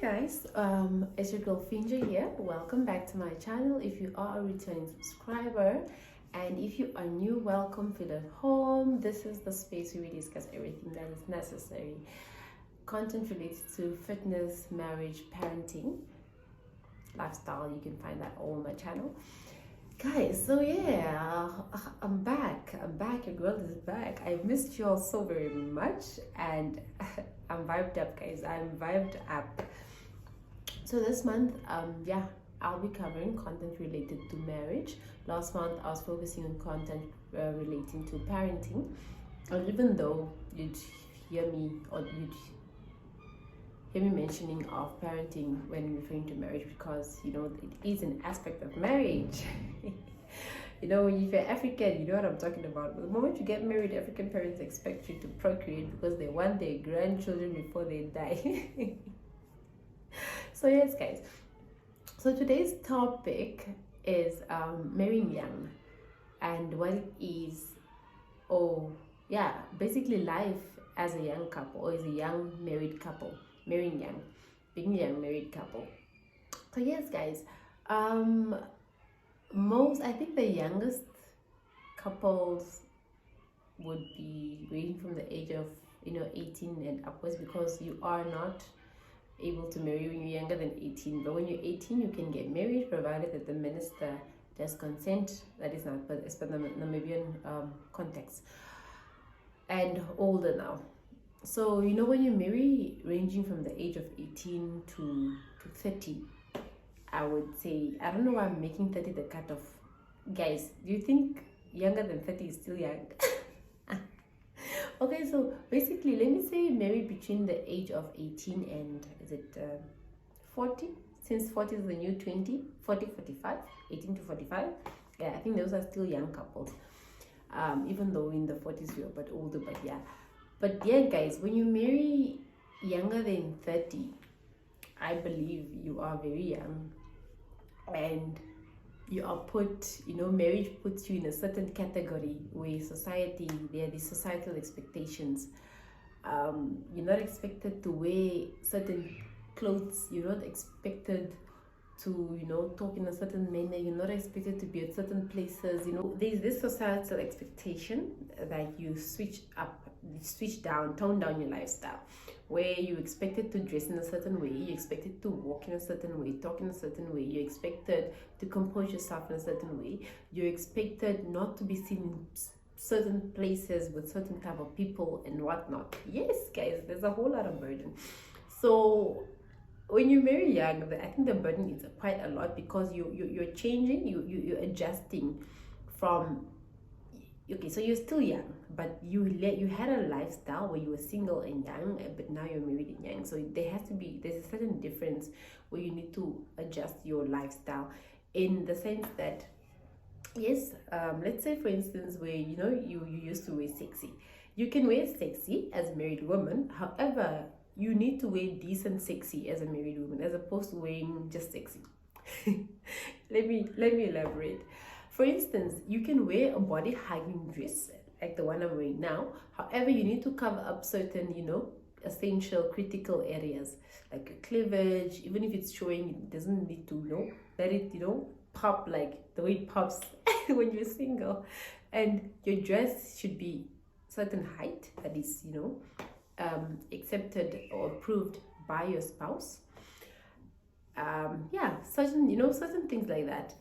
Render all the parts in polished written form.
Guys, it's your girl Finja here. Welcome back to my channel. If you are a returning subscriber, and if you are new, welcome, feel at home. This is the space where we discuss everything that is necessary, content related to fitness, marriage, parenting, lifestyle. You can find that all on my channel, guys. So yeah, I'm back. Your girl is back. I missed you all so very much, and I'm vibed up, guys. I'm vibed up. So this month, I'll be covering content related to marriage. Last month, I was focusing on content relating to parenting. And even though you'd hear me mentioning of parenting when referring to marriage, because it is an aspect of marriage. If you're African, you know what I'm talking about. But the moment you get married, African parents expect you to procreate because they want their grandchildren before they die. So yes, guys. So today's topic is marrying young and what it is. Basically life as a young couple, or as a young married couple, marrying young, being a young married couple. So yes, guys. I think the youngest couples would be ranging from the age of 18 and upwards, because you are not able to marry when you're younger than 18. But when you're 18, you can get married provided that the minister does consent. That is not, but it's for the Namibian context, and older now. So when you marry ranging from the age of 18 to 30, I would say, I don't know why I'm making 30 the cutoff. Guys, do you think younger than 30 is still young? Okay, so basically, let me say marry between the age of 18 and 40, since 40 is the new 20, 40, 45, 18 to 45. Yeah, I think those are still young couples. Even though in the 40s you're a bit older, but yeah. But yeah, guys, when you marry younger than 30, I believe you are very young, and you are put, marriage puts you in a certain category where there are these societal expectations. You're not expected to wear certain clothes. You're not expected to, talk in a certain manner. You're not expected to be at certain places. There's this societal expectation that you tone down your lifestyle, where you expected to dress in a certain way, you expected to walk in a certain way, talk in a certain way, you expected to compose yourself in a certain way, you expected not to be seen in certain places with certain type of people and whatnot. Yes, guys, there's a whole lot of burden. So when you marry young, I think the burden is quite a lot, because you're changing, you're adjusting from. Okay, so you're still young, but you had a lifestyle where you were single and young, but now you're married and young. So there's a certain difference where you need to adjust your lifestyle, in the sense that, yes, let's say for instance, where you used to wear sexy. You can wear sexy as a married woman. However, you need to wear decent sexy as a married woman, as opposed to wearing just sexy. Let me elaborate. For instance, you can wear a body hugging dress like the one I'm wearing now. However, you need to cover up certain, essential critical areas, like your cleavage. Even if it's showing, it doesn't need to, let it, pop like the way it pops when you're single. And your dress should be certain height that is, accepted or approved by your spouse. Certain things like that.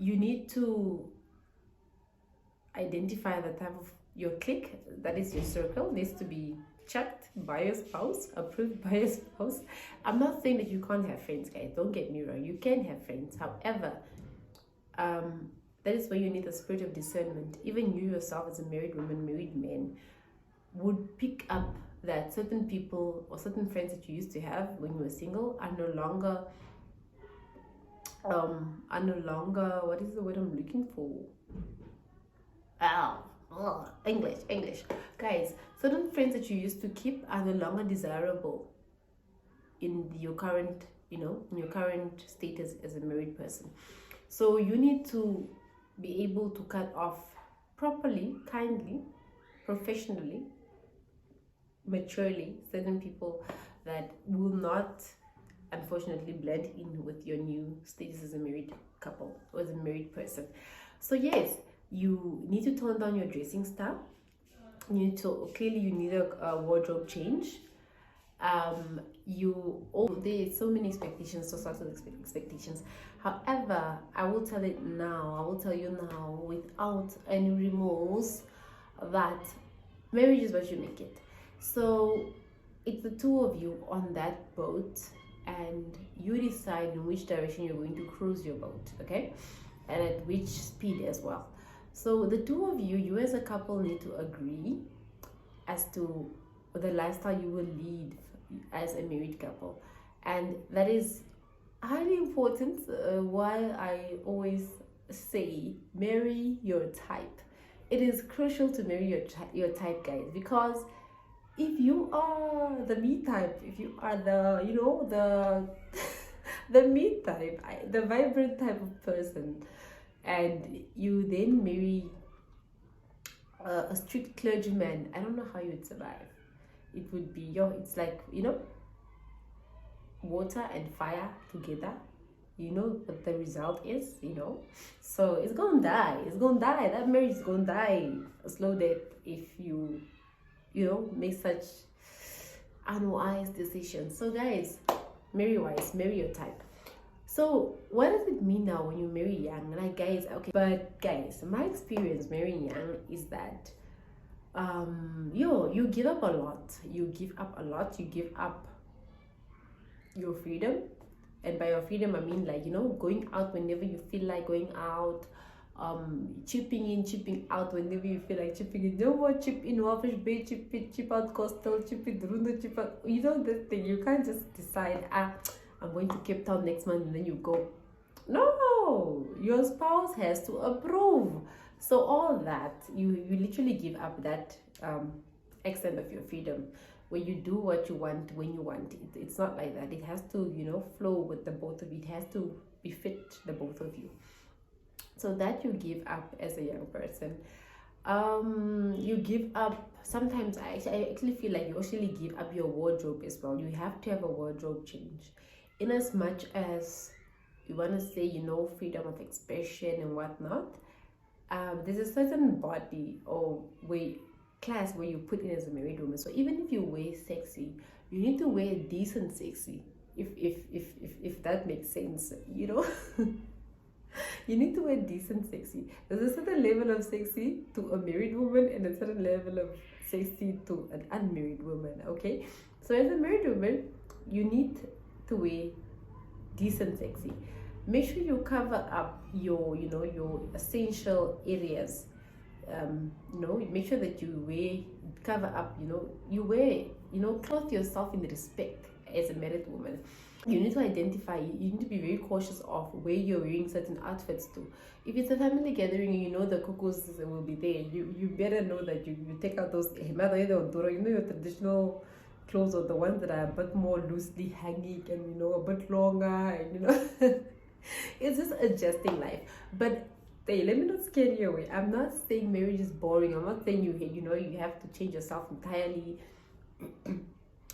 You need to identify the type of your clique, that is your circle, needs to be checked by your spouse, approved by your spouse. I'm not saying that you can't have friends, guys. Don't get me wrong. You can have friends. However, that is where you need a spirit of discernment. Even you yourself, as a married woman, married man, would pick up that certain people or certain friends that you used to have when you were single are no longer what is the word I'm looking for? English. Guys, certain friends that you used to keep are no longer desirable in your current status as a married person. So you need to be able to cut off properly, kindly, professionally, maturely, certain people that will not unfortunately blend in with your new status as a married couple or as a married person. So yes, you need to tone down your dressing style. You need to clearly you need a wardrobe change. There's so many expectations, societal expectations. However, I will tell you now without any remorse that marriage is what you make it. So it's the two of you on that boat, and you decide in which direction you're going to cruise your boat, okay, and at which speed as well. So the two of you as a couple need to agree as to the lifestyle you will lead as a married couple, and that is highly important. While I always say marry your type, it is crucial to marry your type, guys, because if you are the me type, if you are the the me type, the vibrant type of person, and you then marry a strict clergyman, I don't know how you would survive. It would be it's like water and fire together. You know what the result is, so it's gonna die. That marriage is gonna die a slow death if you make such unwise decisions. So guys, marry wise, marry your type. So what does it mean now when you marry young? Like guys, okay, but guys, my experience marrying young is that you give up a lot. You give up your freedom, and by your freedom I mean like going out whenever you feel like going out, chipping in, chipping out whenever you feel like chipping in. No more chip in Wafish Bay, chip out Coastal, chip in Rundo, chip out. This thing, you can't just decide, I'm going to Cape Town next month and then you go. No, your spouse has to approve. So all that, you literally give up that extent of your freedom, where you do what you want when you want it. It's not like that. It has to flow with the both of you. It has to befit the both of you. So that you give up as a young person. You give up, sometimes I actually feel like you actually give up your wardrobe as well. You have to have a wardrobe change, in as much as you want to say freedom of expression and whatnot. There's a certain body or class where you put in as a married woman. So even if you wear sexy, you need to wear decent sexy, if that makes sense. You need to wear decent sexy. There's a certain level of sexy to a married woman and a certain level of sexy to an unmarried woman, okay? So as a married woman, you need to wear decent sexy. Make sure you cover up your essential areas. Make sure that you cover up, clothe yourself in respect as a married woman. You need to identify, you need to be very cautious of where you're wearing certain outfits to. If it's a family gathering and the cuckoos will be there, you better know that you take out those your traditional clothes, or the ones that are a bit more loosely hanging and a bit longer, and it's just adjusting life. But hey, let me not scare you away. I'm not saying marriage is boring. I'm not saying you have to change yourself entirely.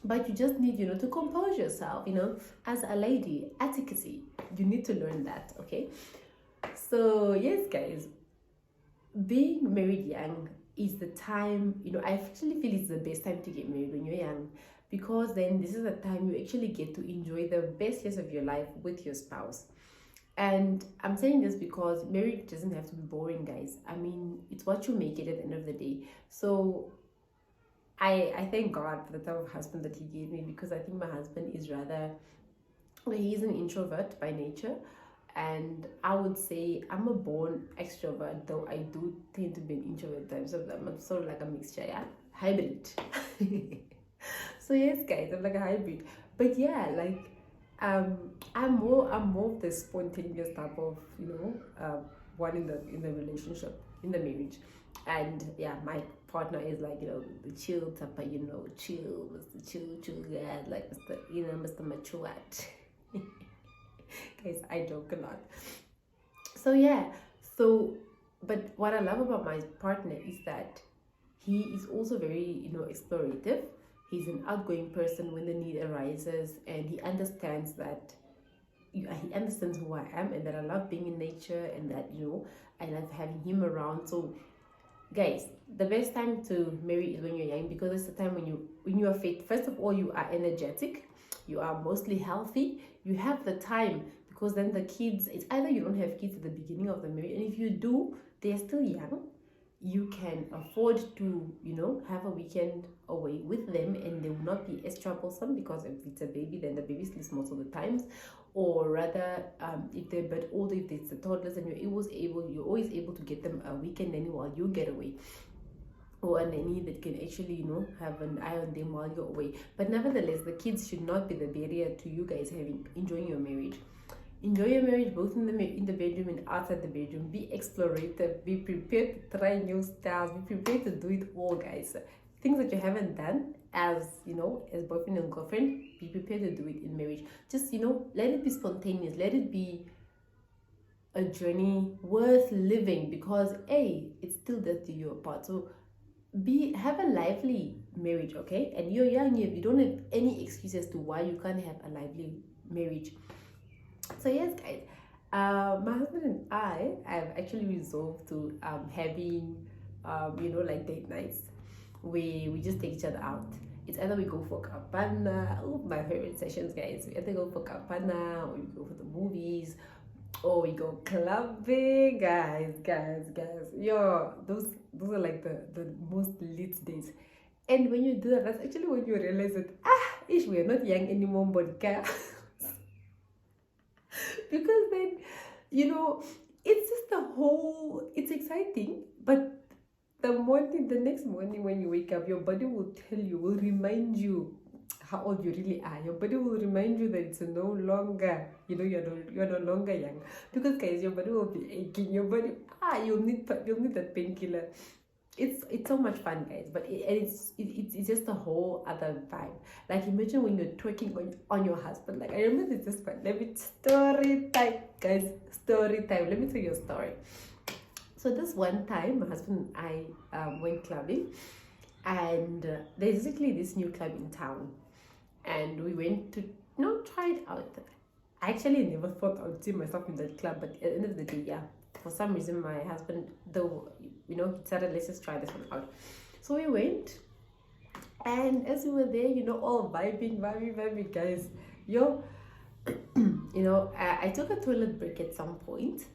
But you just need to compose yourself, as a lady. Etiquette, you need to learn that, okay? So yes, guys, being married young is the time, I actually feel it's the best time to get married when you're young, because then this is the time you actually get to enjoy the best years of your life with your spouse. And I'm saying this because marriage doesn't have to be boring, guys. I mean, it's what you make it at the end of the day. So I thank God for the type of husband that he gave me, because I think my husband is he's an introvert by nature, and I would say I'm a born extrovert, though I do tend to be an introvert at times. So I'm sort of like a mixture, yeah, hybrid. So yes, guys, I'm like a hybrid. But yeah, like I'm more of the spontaneous type of one in the relationship, in the marriage. And yeah, my partner is like the chill type of chill guy, like Mr. Mature. Guys, I joke a lot. So yeah, but what I love about my partner is that he is also very explorative. He's an outgoing person when the need arises, and he understands that he understands who I am, and that I love being in nature, and that I love having him around. So guys, the best time to marry is when you're young, because it's the time when you are fit. First of all, you are energetic, you are mostly healthy, you have the time, because then the kids, it's either you don't have kids at the beginning of the marriage, and if you do, they're still young. You can afford to have a weekend away with them, and they will not be as troublesome, because if it's a baby, then the baby sleeps most of the times. Or rather, if they're a bit older, if it's the toddlers, and you're always able to get them a weekend nanny while you get away, or a nanny that can actually have an eye on them while you're away. But nevertheless, the kids should not be the barrier to you guys enjoying your marriage. Enjoy your marriage both in the bedroom and outside the bedroom. Be explorative. Be prepared to try new styles. Be prepared to do it all, guys. Things that you haven't done as boyfriend and girlfriend, be prepared to do it in marriage. Just let it be spontaneous. Let it be a journey worth living, because it still does do you apart. So have a lively marriage, okay? And you're young, you don't have any excuse as to why you can't have a lively marriage. So yes, guys, my husband and I've actually resolved to having like date nights. We just take each other out. It's either we go for kapana, my favorite sessions, guys. We either go for kapana, or we go for the movies, or we go clubbing, guys. Yo, those are like the most lit days. And when you do that, that's actually when you realize that we're not young anymore, but because then it's just it's exciting, but the next morning when you wake up, your body will remind you how old you really are. Your body will remind you that it's no longer, you're no longer young, because guys, your body will be aching. Your body, you'll need that painkiller. It's so much fun, guys, but it's just a whole other vibe. Like, imagine when you're twerking on your husband. Like, I remember this one. Story time, guys. Story time. Let me tell you a story. So this one time, my husband and I went clubbing, and there's basically this new club in town, and we went to try it out. I actually never thought I would see myself in that club, but at the end of the day, yeah, for some reason my husband, though, he decided, let's just try this one out. So we went, and as we were there, all vibing, guys. I took a toilet break at some point.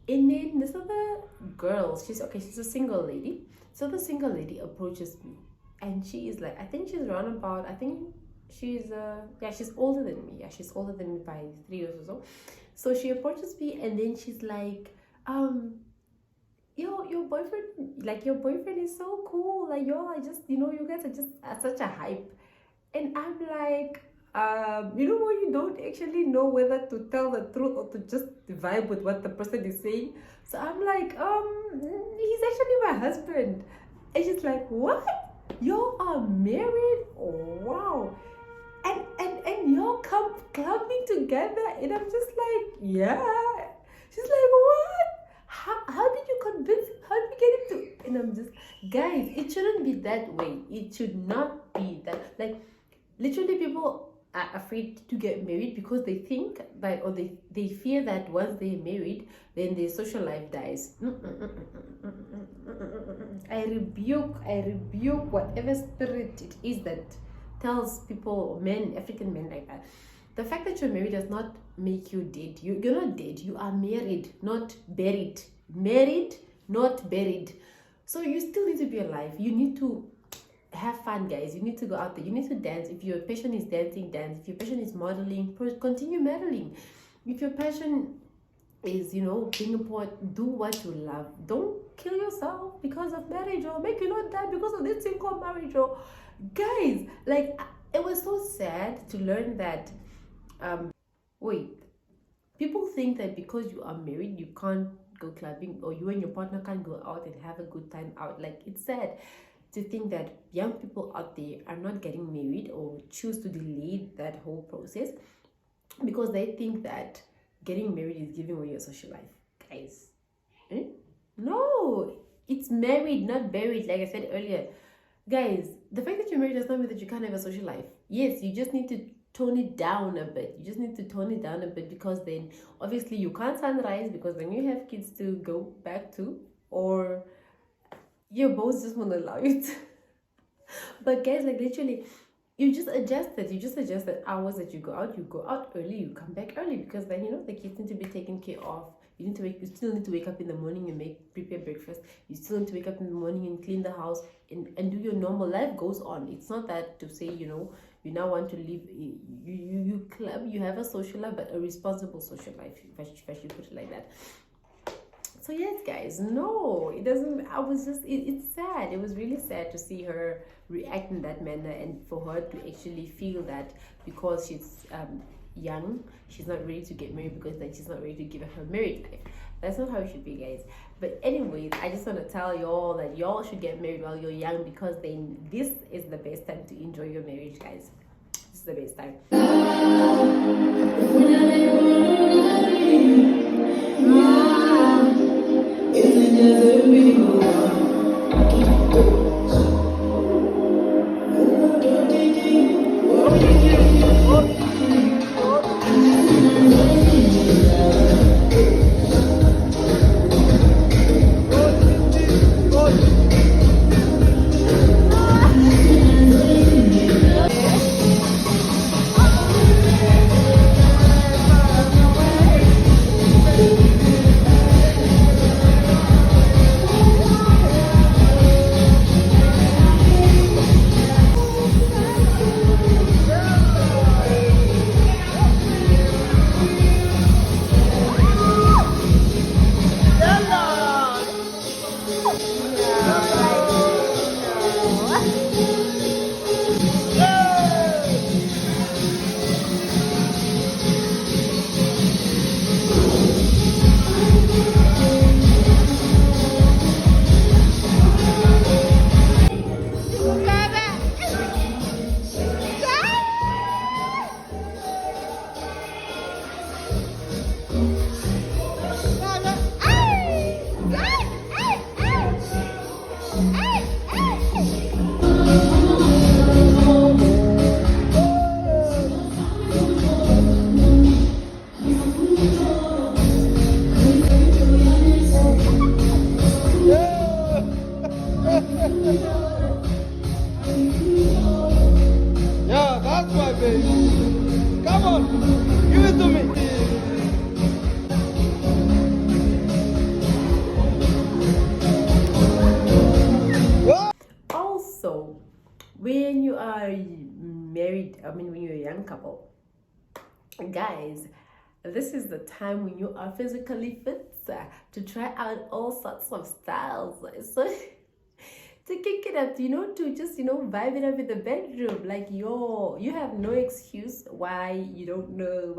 And then this other girl, she's a single lady. So the single lady approaches me, and she is like, I think she's around about, she's older than me. Yeah, she's older than me by 3 years or so. So she approaches me, and then she's like, your boyfriend is so cool. Like, I just, you guys are just such a hype. And I'm like, when you don't actually know whether to tell the truth or to just vibe with what the person is saying. So I'm like, he's actually my husband. And she's like, what? You are married? Oh, wow. And y'all come clubbing together? And I'm just like, yeah. She's like, what? How did you convince him? How did you get him to? And I'm just, guys, it shouldn't be that way. It should not be that. Like, literally, people are afraid to get married because they think that, or they fear that once they're married, then their social life dies. I rebuke whatever spirit it is that tells people, African men like that. The fact that you're married does not make you dead. You're not dead. You are married, not buried. Married, not buried. So you still need to be alive. You need to have fun, guys. You need to go out there. You need to dance. If your passion is dancing, dance. If your passion is modeling, continue modeling. If your passion is, being a poet, do what you love. Don't kill yourself because of marriage, or make you not die because of this thing called marriage. Or guys, like, it was so sad to learn that people think that because you are married, you can't go clubbing, or you and your partner can't go out and have a good time out. Like, it's sad to think that young people out there are not getting married, or choose to delay that whole process because they think that getting married is giving away your social life. Guys, no, it's married, not buried. Like I said earlier, guys, the fact that you're married does not mean that you can't have a social life. Yes, you just need to tone it down a bit. You just need to tone it down a bit, because then obviously you can't sunrise, because then you have kids to go back to, or your boss just won't allow you to. But guys, like literally, you just adjust that hours that you go out early, you come back early, because then the kids need to be taken care of. You still need to wake up in the morning and prepare breakfast. You still need to wake up in the morning and clean the house and do your normal life. Goes on. It's not that to say you now want to live, you club, you have a social life, but a responsible social life, if I should put it like that. So yes, guys, no, it doesn't. I was just, it's sad. It was really sad to see her react in that manner, and for her to actually feel that because she's young, she's not ready to get married, because then she's not ready to give her married life. That's not how it should be, guys. But anyways, I just want to tell y'all that y'all should get married while you're young, because then this is the best time to enjoy your marriage, guys. This is the best time. Yeah, that's my baby. Come on, give it to me. Also, when you are married, when you're a young couple, guys, this is the time when you are physically fit to try out all sorts of styles. So to kick it up, to just vibe it up in the bedroom. Like you have no excuse why you don't know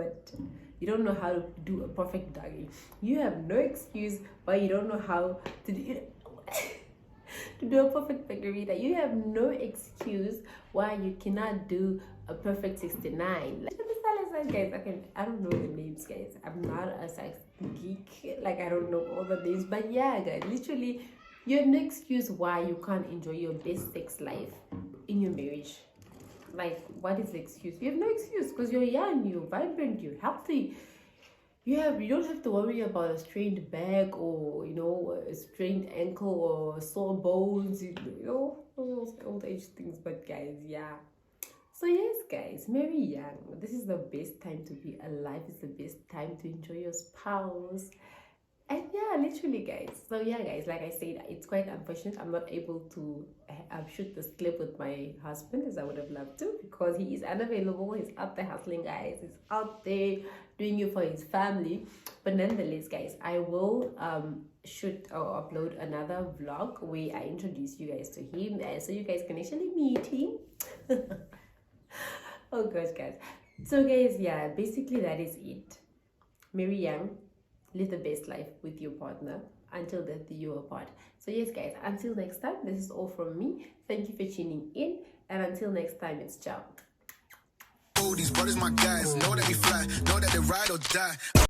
how to do a perfect doggy. You have no excuse why you don't know how to do to do a perfect margarita. You have no excuse why you cannot do a perfect 69. Guys, I don't know the names, guys. I'm not a sex geek. Like, I don't know all the names, but yeah, guys, literally, you have no excuse why you can't enjoy your best sex life in your marriage. Like, what is the excuse? You have no excuse, because you're young, you're vibrant, you're healthy. You don't have to worry about a strained back, or a strained ankle, or sore bones, those old age things. But guys, yeah. So yes, guys, marry young. This is the best time to be alive. It's the best time to enjoy your spouse. And yeah, literally, guys. So yeah, guys, like I said, it's quite unfortunate I'm not able to shoot this clip with my husband as I would have loved to, because he is unavailable. He's out there hustling, guys. He's out there doing it for his family. But nonetheless, guys, I will shoot or upload another vlog where I introduce you guys to him, so you guys can actually meet him. Oh gosh, guys. So guys, yeah, basically that is it. Marry young, live the best life with your partner until death do you apart. So yes, guys, until next time, this is all from me. Thank you for tuning in, and until next time, it's ciao. These brothers my guys, know that we fly, know that they ride or die.